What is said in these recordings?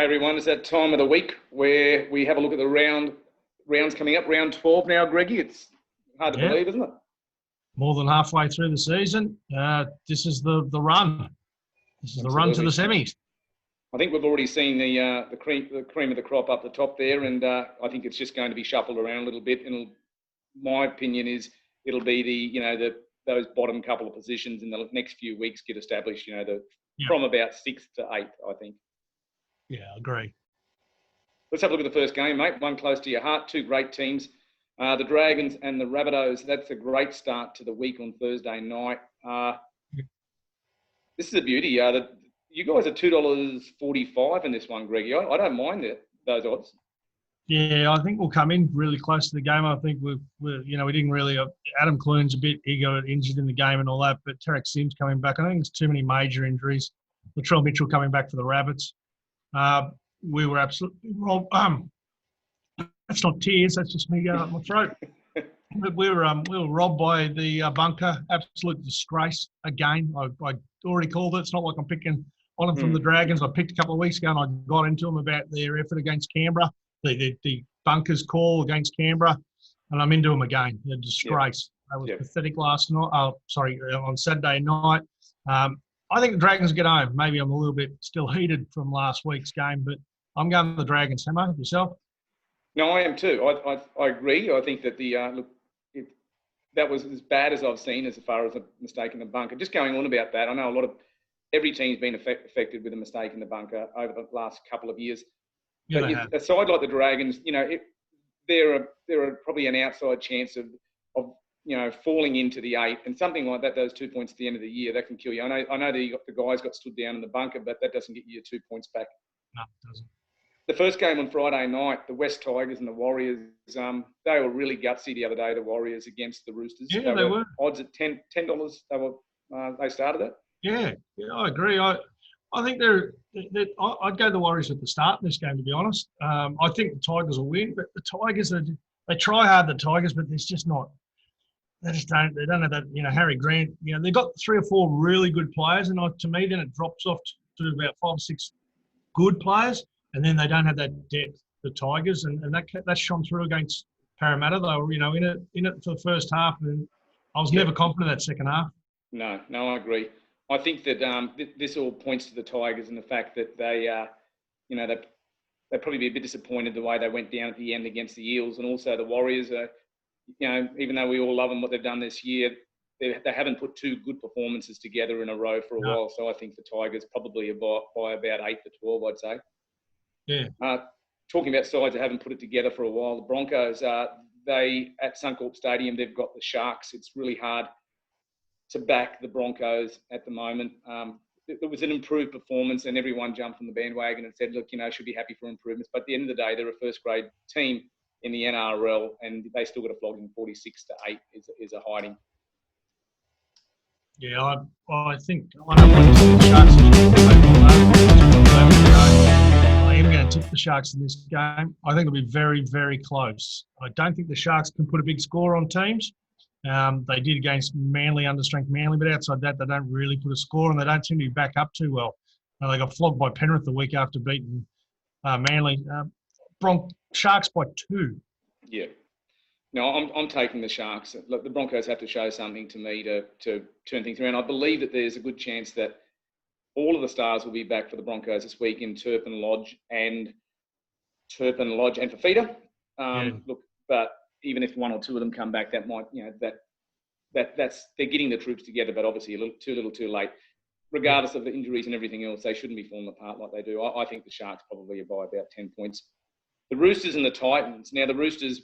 everyone. It's that time of the week where we have a look at the rounds coming up. Round 12 now, Greggy. It's hard to believe, isn't it? More than halfway through the season. This is the run. This is the run to the semis. I think we've already seen the cream of the crop up the top there, and I think it's just going to be shuffled around a little bit. And my opinion is it'll be those bottom couple of positions in the next few weeks get established. From about 6th to 8th, I think. Yeah, I agree. Let's have a look at the first game, mate. One close to your heart. Two great teams. The Dragons and the Rabbitohs. That's a great start to the week on Thursday night. This is a beauty. You guys are $2.45 in this one, Greggy. I don't mind those odds. Yeah, I think we'll come in really close to the game. I think we didn't really. Adam Clune's he got injured in the game and all that, but Tarek Sims coming back. I think there's too many major injuries. Latrell Mitchell coming back for the Rabbits. We were absolutely wrong. That's not tears. That's just me going up my throat. We were robbed by the bunker. Absolute disgrace again. I already called it. It's not like I'm picking on them from the Dragons. I picked a couple of weeks ago and I got into them about their effort against Canberra. The bunkers call against Canberra, and I'm into them again. A disgrace. That was pathetic last night. On Saturday night. I think the Dragons get home. Maybe I'm a little bit still heated from last week's game, but I'm going to the Dragons. Hamo, yourself? No, I am too. I agree. I think that that was as bad as I've seen as far as a mistake in the bunker. Just going on about that, I know every team's been affected with a mistake in the bunker over the last couple of years. Yeah, but a side like the Dragons, there are probably an outside chance of falling into the 8 and something like that. Those 2 points at the end of the year that can kill you. I know the guys got stood down in the bunker, but that doesn't get you your 2 points back. No, it doesn't. The first game on Friday night, the West Tigers and the Warriors, they were really gutsy the other day. The Warriors against the Roosters. Yeah, they were. Odds at $10. They started it. Yeah, I agree. I think I'd go the Warriors at the start in this game, to be honest. I think the Tigers will win, but the Tigers, they try hard, the Tigers, but there's just not. They don't have that, Harry Grant. They've got 3 or 4 really good players, and to me, then it drops off to about 5 or 6 good players, and then they don't have that depth, the Tigers, and that shone through against Parramatta. They were, in it for the first half, and I was never confident that second half. No, I agree. I think that this all points to the Tigers and the fact that they'd probably be a bit disappointed the way they went down at the end against the Eels, and also the Warriors are, even though we all love them, what they've done this year, they haven't put 2 good performances together in a row for a while. So I think the Tigers probably by about 8 to 12, I'd say. Yeah. Talking about sides that haven't put it together for a while, the Broncos, at Suncorp Stadium, they've got the Sharks. It's really hard to back the Broncos at the moment. It was an improved performance and everyone jumped on the bandwagon and said, look, should be happy for improvements. But at the end of the day, they're a first-grade team in the NRL and they still got a flogging 46 to 8 is a hiding. Yeah, I think I don't want to tip the Sharks. I am going to tip the Sharks in this game. I think it'll be very, very close. I don't think the Sharks can put a big score on teams. They did against Manly, understrength Manly, but outside that, they don't really put a score and they don't seem to be back up too well. They got flogged by Penrith the week after beating Manly. Sharks by 2. Yeah. No, I'm taking the Sharks. Look, the Broncos have to show something to me to turn things around. I believe that there's a good chance that all of the stars will be back for the Broncos this week in Turpin Lodge and Fafita. Look, but even if 1 or 2 of them come back, that might, that's they're getting the troops together, but obviously a little too late. Regardless of the injuries and everything else, they shouldn't be falling apart like they do. I think the Sharks probably are by about 10 points. The Roosters and the Titans. Now, the Roosters,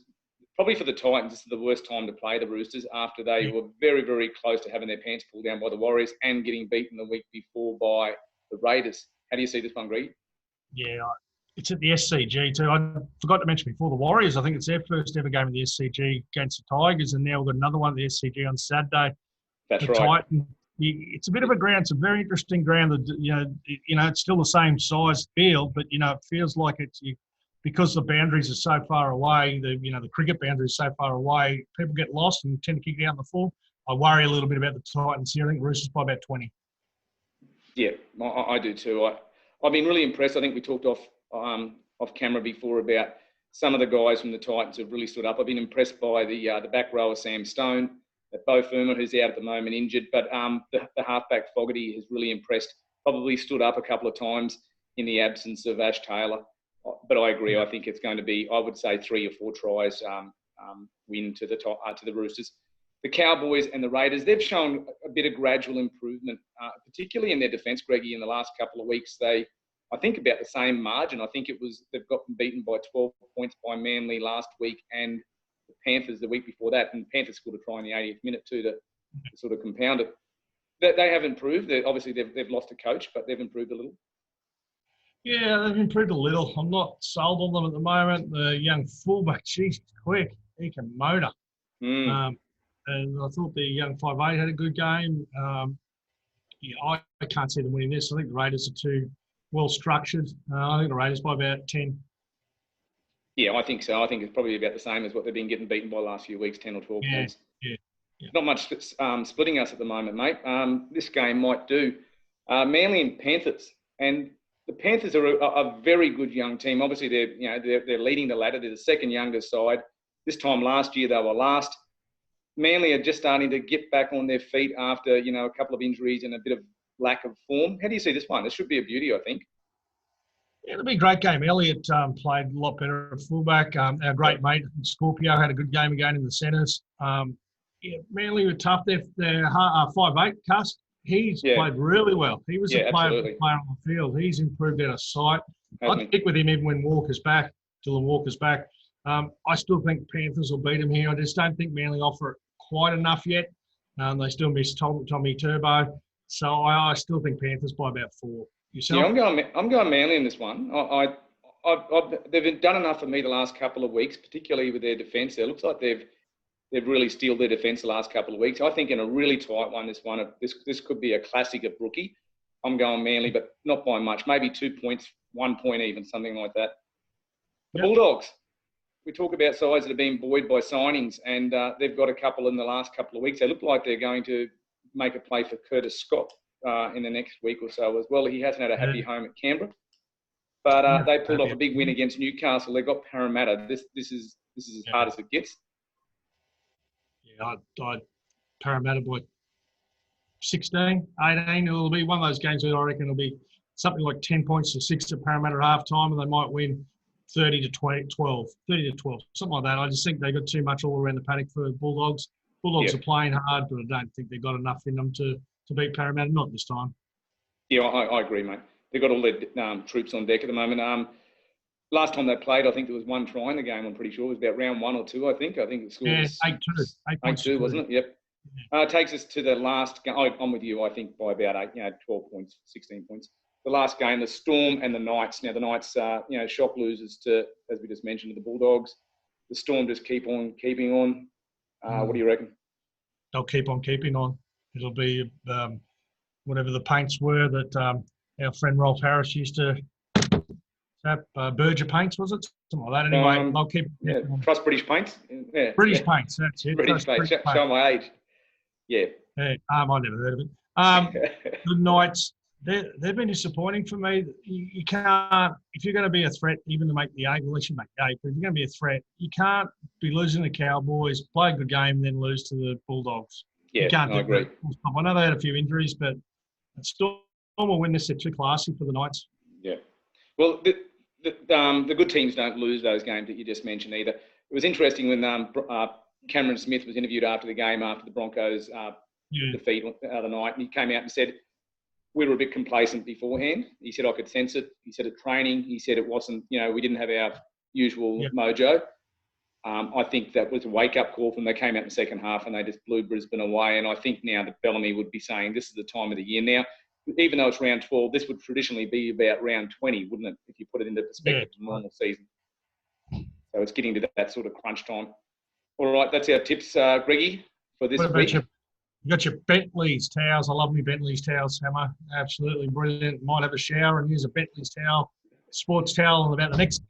probably for the Titans, this is the worst time to play the Roosters after they were very, very close to having their pants pulled down by the Warriors and getting beaten the week before by the Raiders. How do you see this one, Greg? Yeah, it's at the SCG too. I forgot to mention before, the Warriors, I think it's their first ever game at the SCG against the Tigers, and now we've got another one at the SCG on Saturday. That's the right. Titans, it's a bit of a ground. It's a very interesting ground. It's still the same size field, but, it feels like because the boundaries are so far away, the cricket boundaries are so far away, people get lost and tend to kick out in the full. I worry a little bit about the Titans here. I think Roosters by about 20. Yeah, I do too. I've been really impressed. I think we talked off off camera before about some of the guys from the Titans have really stood up. I've been impressed by the back rower, Sam Stone, at Beau Fermor, who's out at the moment injured, but the halfback Fogarty has really impressed, probably stood up a couple of times in the absence of Ash Taylor. But I agree, I think it's going to be, I would say, 3 or 4 tries win to the Roosters. The Cowboys and the Raiders, they've shown a bit of gradual improvement, particularly in their defence, Greggy, in the last couple of weeks. I think about the same margin. I think they've gotten beaten by 12 points by Manly last week and the Panthers the week before that. And the Panthers scored a try in the 80th minute too to sort of compound it. They have improved. Obviously, they've lost a coach, but they've improved a little. Yeah, they've improved a little. I'm not sold on them at the moment. The young fullback, geez, quick. He can motor. And I thought the young 5'8" had a good game. I can't see them winning this. I think the Raiders are too well structured. I think the Raiders by about 10. Yeah, I think so. I think it's probably about the same as what they've been getting beaten by the last few weeks, 10 or 12 points. Yeah. Not much splitting us at the moment, mate. This game might do. Manly and Panthers. And the Panthers are a very good young team. Obviously, they're leading the ladder. They're the second youngest side. This time last year, they were last. Manly are just starting to get back on their feet after, a couple of injuries and a bit of lack of form. How do you see this one? This should be a beauty, I think. Yeah, it'll be a great game. Elliott played a lot better at fullback. Our great mate, Scorpio, had a good game again in the centres. Manly were tough. They're 5'8", Cuss. He's played really well. He was a player on the field. He's improved out of sight. I'd stick with him even when Walker's back, Dylan Walker's back. I still think Panthers will beat him here. I just don't think Manly offer quite enough yet. They still miss Tommy Turbo. So I still think Panthers by about 4. Yourself? Yeah, I'm going Manly in this one. They've done enough for me the last couple of weeks, particularly with their defence. It looks like they've really steeled their defence the last couple of weeks. I think in a really tight one, this could be a classic of Brookie. I'm going Manly, but not by much. Maybe 2 points, 1 point even, something like that. The Bulldogs. We talk about sides that have been buoyed by signings, and they've got a couple in the last couple of weeks. They look like they're going to make a play for Curtis Scott in the next week or so as well. He hasn't had a happy home at Canberra, but they pulled off a big win against Newcastle. They got Parramatta. This is as hard as it gets. Yeah, I'd Parramatta by 16, 18. It'll be one of those games where I reckon it'll be something like 10 points to 6 at Parramatta at half time, and they might win 30 to 12, something like that. I just think they got too much all around the paddock for Bulldogs. Bulldogs are playing hard, but I don't think they've got enough in them to beat Parramatta, not this time. Yeah, I agree, mate. They've got all their troops on deck at the moment. Last time they played, I think there was 1 try in the game, I'm pretty sure. It was about round 1 or 2, I think. I think the score was 8-2. 8-2, wasn't it? Yep. Takes us to the last game. I'm with you, I think, by about 12 points, 16 points. The last game, the Storm and the Knights. Now, the Knights, shock losers to, as we just mentioned, to the Bulldogs. The Storm just keep on keeping on. What do you reckon? They'll keep on keeping on. It'll be whatever the paints were that our friend Rolf Harris used to have. Berger paints, was it? Something like that. Anyway, they'll keep on. Trust British Paints? Yeah. British Paints, that's it. British Paints. Show my age. Yeah. I never heard of it. The Knights, they've been disappointing for me. You can't, if you're going to be a threat, even to make the 8, well, they should make 8, but if you're going to be a threat, you can't be losing the Cowboys, play a good game, and then lose to the Bulldogs. Yeah, I agree. I know they had a few injuries, but Storm will win this. They're too classy for the Knights. Yeah. Well, the good teams don't lose those games that you just mentioned either. It was interesting when Cameron Smith was interviewed after the game, after the Broncos defeat the other night, and he came out and said, we were a bit complacent beforehand. He said, I could sense it. He said, at training, he said it wasn't, we didn't have our usual mojo. I think that was a wake-up call from they came out in the second half and they just blew Brisbane away. And I think now that Bellamy would be saying this is the time of the year now. Even though it's round 12, this would traditionally be about round 20, wouldn't it, if you put it into perspective of normal season. So it's getting to that sort of crunch time. All right, that's our tips, Greggy, for this week. You got your Bentley's towels. I love me Bentley's towels, Hamo. Absolutely brilliant. Might have a shower and use a Bentley's towel, sports towel in about the next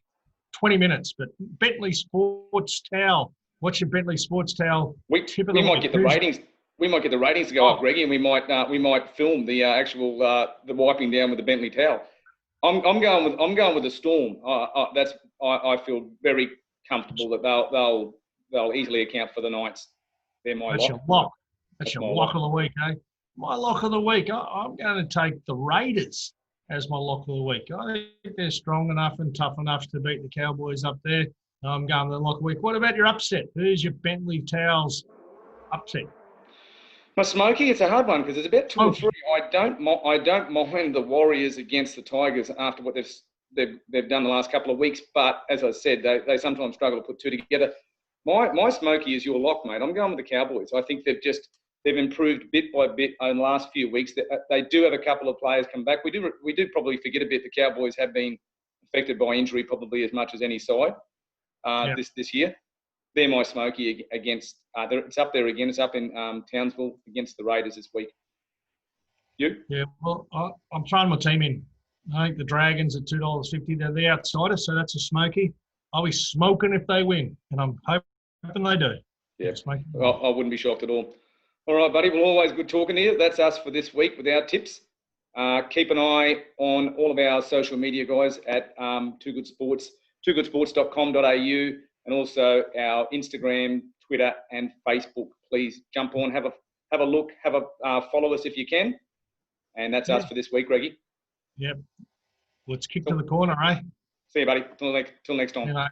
20 minutes. But Bentley sports towel. What's your Bentley sports towel? We might get the ratings. We might get the ratings to go up, Greggy, and we might film the actual the wiping down with the Bentley towel. I'm going with the Storm. I feel very comfortable that they'll easily account for the Knights. They're my That's lock. your lock. That's your my lock of the week, eh? My lock of the week, I'm going to take the Raiders as my lock of the week. I think they're strong enough and tough enough to beat the Cowboys up there. I'm going with the lock of the week. What about your upset? Who's your Bentley Towels upset? My Smoky, it's a hard one because it's about 2 or 3. I don't mind the Warriors against the Tigers after what they've done the last couple of weeks. But as I said, they sometimes struggle to put two together. My Smoky is your lock, mate. I'm going with the Cowboys. I think they've improved bit by bit in the last few weeks. They do have a couple of players come back. We do probably forget a bit. The Cowboys have been affected by injury probably as much as any side this year. They're my Smoky against. It's up there again. It's up in Townsville against the Raiders this week. You? Yeah, well, I'm throwing my team in. I think the Dragons at $2.50. They're the outsiders, so that's a Smoky. I'll be smoking if they win, and I'm hoping they do. Yeah, I wouldn't be shocked at all. All right, buddy. Well, always good talking to you. That's us for this week with our tips. Keep an eye on all of our social media guys at Too Good Sports, togoodsports.com.au, and also our Instagram, Twitter, and Facebook. Please jump on, have a look, follow us if you can. And that's us for this week, Greggy. Yep. Let's kick to the corner, eh? See you, buddy. Till next time.